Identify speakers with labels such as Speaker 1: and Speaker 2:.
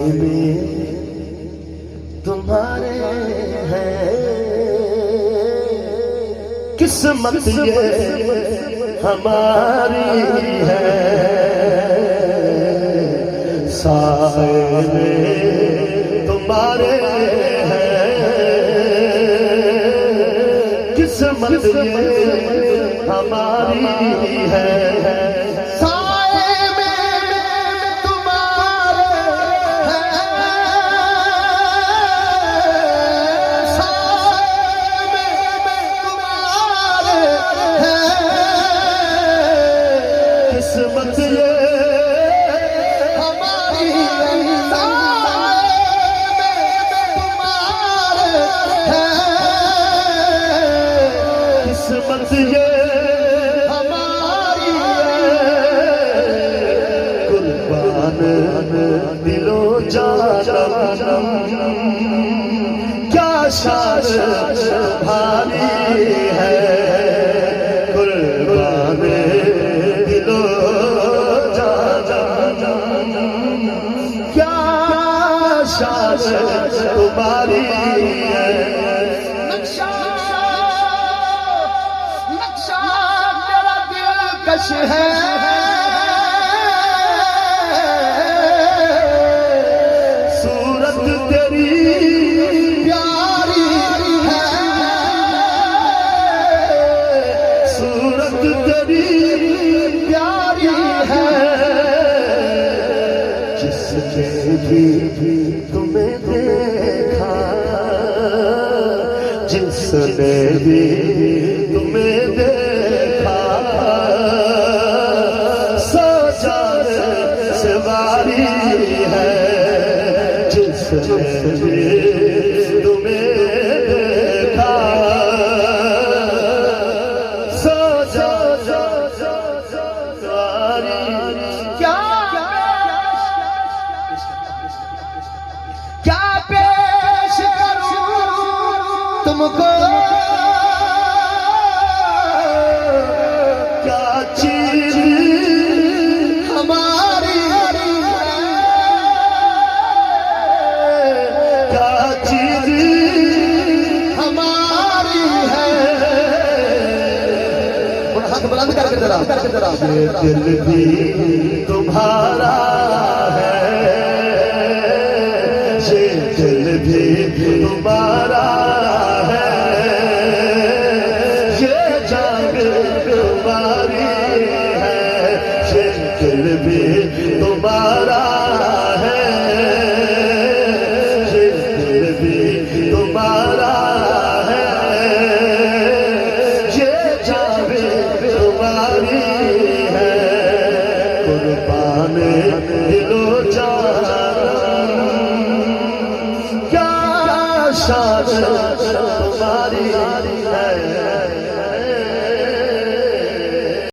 Speaker 1: में तुम्हारे हैं किस्मत ये हमारी है। साए में तुम्हारे हैं किस्मत ये हमारी है। किस्मत ये हमारी किस्मत ये हमारी कुर्बान दिलो जानम क्या शान भारी है। कुर्बान दिलो क्या शान तुम्हारी है।
Speaker 2: नक्शा तेरा दिलकश है।
Speaker 1: सूरत तेरी
Speaker 2: प्यारी है।
Speaker 1: सूरत तेरी प्यारी है। जिसने भी तुम्हें देखा जिसने भी तुम्हें देखा सोचा से बारी है। जिसने भी तुम्हें देखा सोचा बारी
Speaker 2: क्या पेश करूं तुमको
Speaker 1: क्या चीज
Speaker 2: हमारी
Speaker 1: क्या चीज
Speaker 2: हमारी है। हाथ बुलंद करके जरा
Speaker 1: ये दिल भी तुम्हारा है। ये दिल भी तुम्हारा है। ये जान तुम्हारी है। ये दिल भी तुम्हारा है। ये दिल भी तुम्हारा है। ये जान तुम्हारी है। कुर्बान दिलो जानम क्या शान तुम्हारी है।